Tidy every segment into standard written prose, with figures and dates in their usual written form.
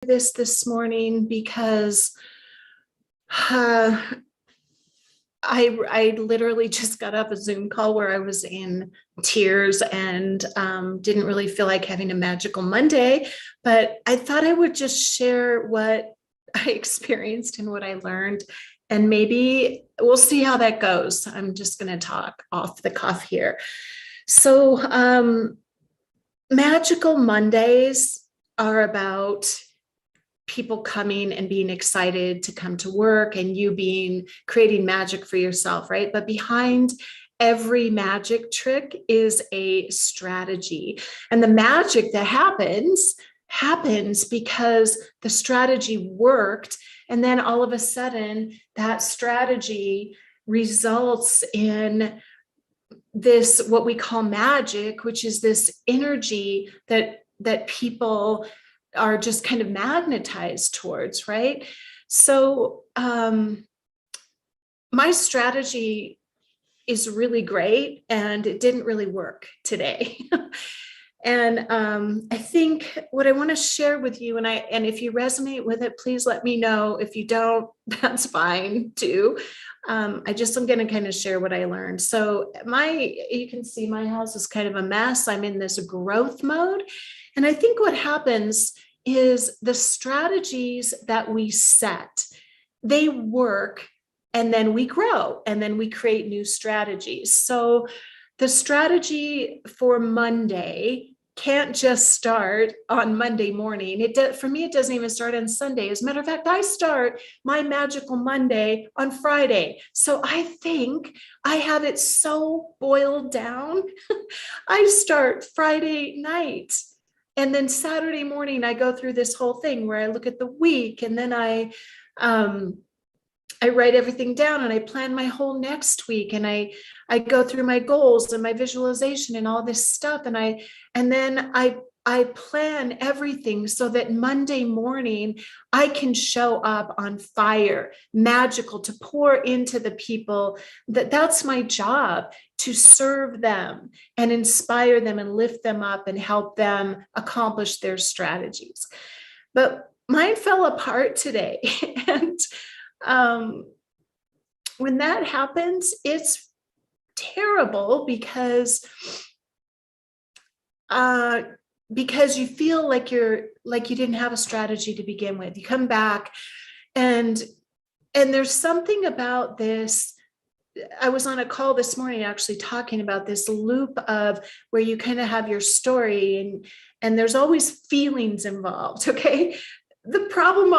this morning because uh, I literally just got off a Zoom call where I was in tears and didn't really feel like having a magical Monday, but I thought I would just share what I experienced and what I learned, and maybe we'll see how that goes. I'm just going to talk off the cuff here. So, magical Mondays are about people coming and being excited to come to work and you being creating magic for yourself, right? But behind every magic trick is a strategy. And the magic that happens because the strategy worked. And then all of a sudden, that strategy results in this, what we call magic, which is this energy that people are just kind of magnetized towards, right? So my strategy is really great and it didn't really work today. And I think what I want to share with you, and if you resonate with it, please let me know. If you don't, that's fine too. I'm going to kind of share what I learned. So you can see my house is kind of a mess. I'm in this growth mode. And I think what happens is the strategies that we set, they work, and then we grow, and then we create new strategies. So the strategy for Monday can't just start on Monday morning. For me, it doesn't even start on Sunday. As a matter of fact, I start my magical Monday on Friday. So I think I have it so boiled down. I start Friday night. And then Saturday morning, I go through this whole thing where I look at the week, and then I write everything down and I plan my whole next week, and I go through my goals and my visualization and all this stuff. And then I plan everything so that Monday morning I can show up on fire, magical, to pour into the people. That's my job, to serve them and inspire them and lift them up and help them accomplish their strategies. But mine fell apart today. And when that happens, it's terrible because you feel like you didn't have a strategy to begin with. You come back and there's something about this. I was on a call this morning actually talking about this loop of where you kind of have your story and there's always feelings involved. Okay. The problem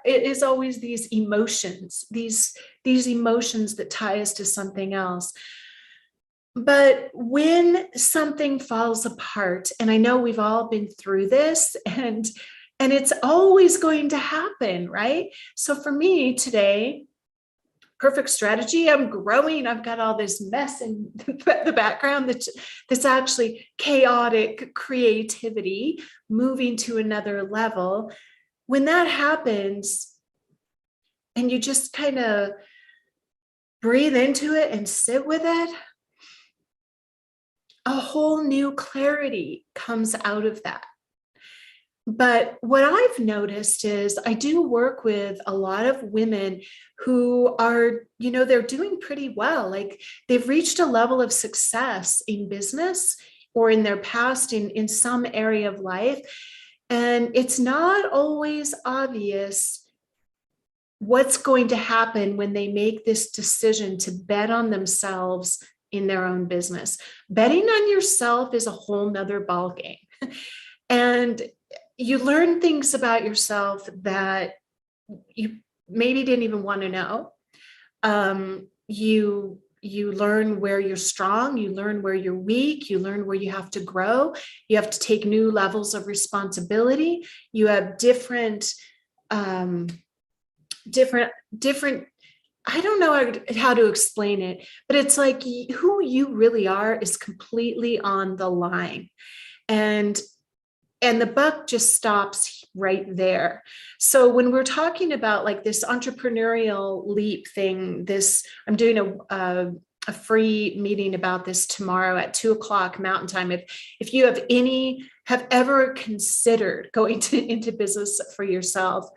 is always these emotions, these emotions that tie us to something else. But when something falls apart, and I know we've all been through this, and it's always going to happen, right? So for me today, perfect strategy, I'm growing, I've got all this mess in the background that's actually chaotic creativity moving to another level. When that happens and you just kind of breathe into it and sit with it, a whole new clarity comes out of that. But what I've noticed is I do work with a lot of women who are, they're doing pretty well. Like they've reached a level of success in business or in their past in some area of life. And it's not always obvious what's going to happen when they make this decision to bet on themselves in their own business. Betting on yourself is a whole nother ballgame. And you learn things about yourself that you maybe didn't even want to know. You learn where you're strong, you learn where you're weak, you learn where you have to grow, you have to take new levels of responsibility. You have different, I don't know how to explain it, but it's like who you really are is completely on the line. And the buck just stops right there. So when we're talking about like this entrepreneurial leap thing, I'm doing a free meeting about this tomorrow at 2 o'clock Mountain Time. If you have ever considered going into business for yourself,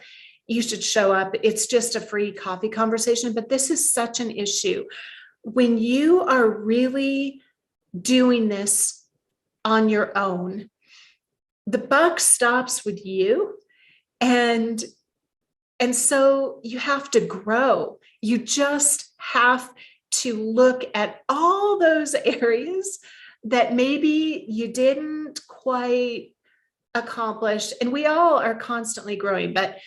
you should show up. It's just a free coffee conversation, but this is such an issue. When you are really doing this on your own, the buck stops with you. And so you have to grow. You just have to look at all those areas that maybe you didn't quite accomplish. And we all are constantly growing, but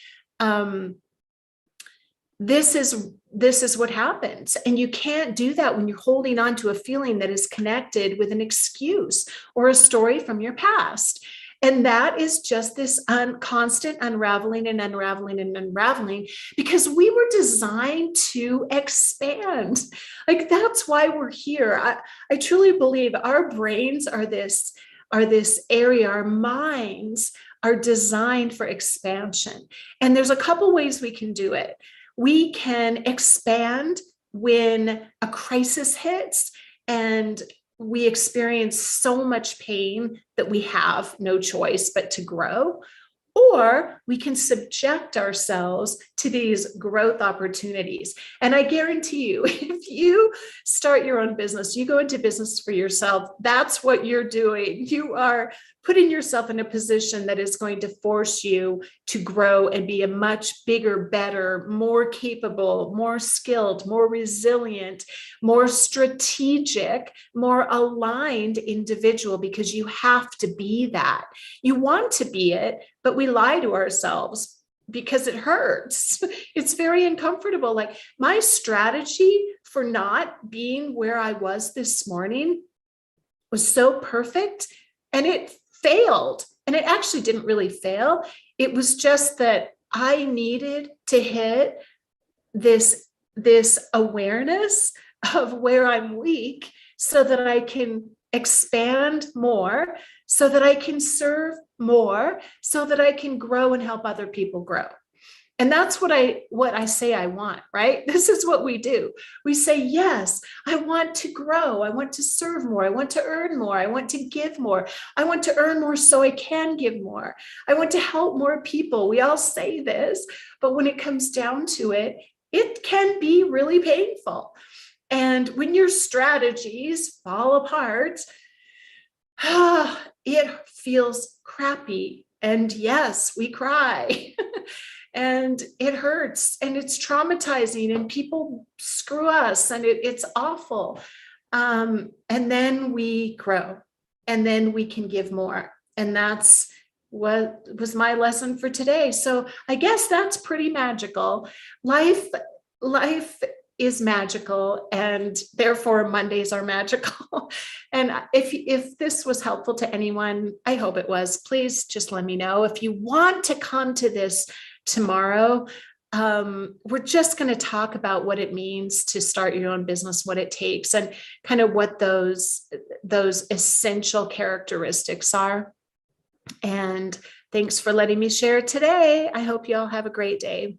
this is what happens. And you can't do that when you're holding on to a feeling that is connected with an excuse or a story from your past. And that is just this constant unraveling and unraveling and unraveling, because we were designed to expand. Like, that's why we're here. I truly believe our brains are this area, our minds are designed for expansion. And there's a couple ways we can do it. We can expand when a crisis hits and we experience so much pain that we have no choice but to grow. Or we can subject ourselves to these growth opportunities. And I guarantee you, if you start your own business, you go into business for yourself, that's what you're doing. You are putting yourself in a position that is going to force you to grow and be a much bigger, better, more capable, more skilled, more resilient, more strategic, more aligned individual, because you have to be that. You want to be it, but we lie to ourselves because it hurts. It's very uncomfortable. Like, my strategy for not being where I was this morning was so perfect, and it failed. And it actually didn't really fail. It was just that I needed to hit this awareness of where I'm weak so that I can expand more, so that I can serve more, so that I can grow and help other people grow. And that's what I say I want, right? This is what we do. We say, yes, I want to grow. I want to serve more. I want to earn more. I want to give more. I want to earn more so I can give more. I want to help more people. We all say this, but when it comes down to it, it can be really painful. And when your strategies fall apart, it feels crappy. And yes, we cry. And it hurts and it's traumatizing and people screw us and it's awful. And then we grow and then we can give more. And that's what was my lesson for today. So I guess that's pretty magical. Life is magical, and therefore Mondays are magical. And if this was helpful to anyone, I hope it was. Please just let me know. If you want to come to this tomorrow, we're just going to talk about what it means to start your own business, what it takes, and kind of what those essential characteristics are. And thanks for letting me share today. I hope you all have a great day.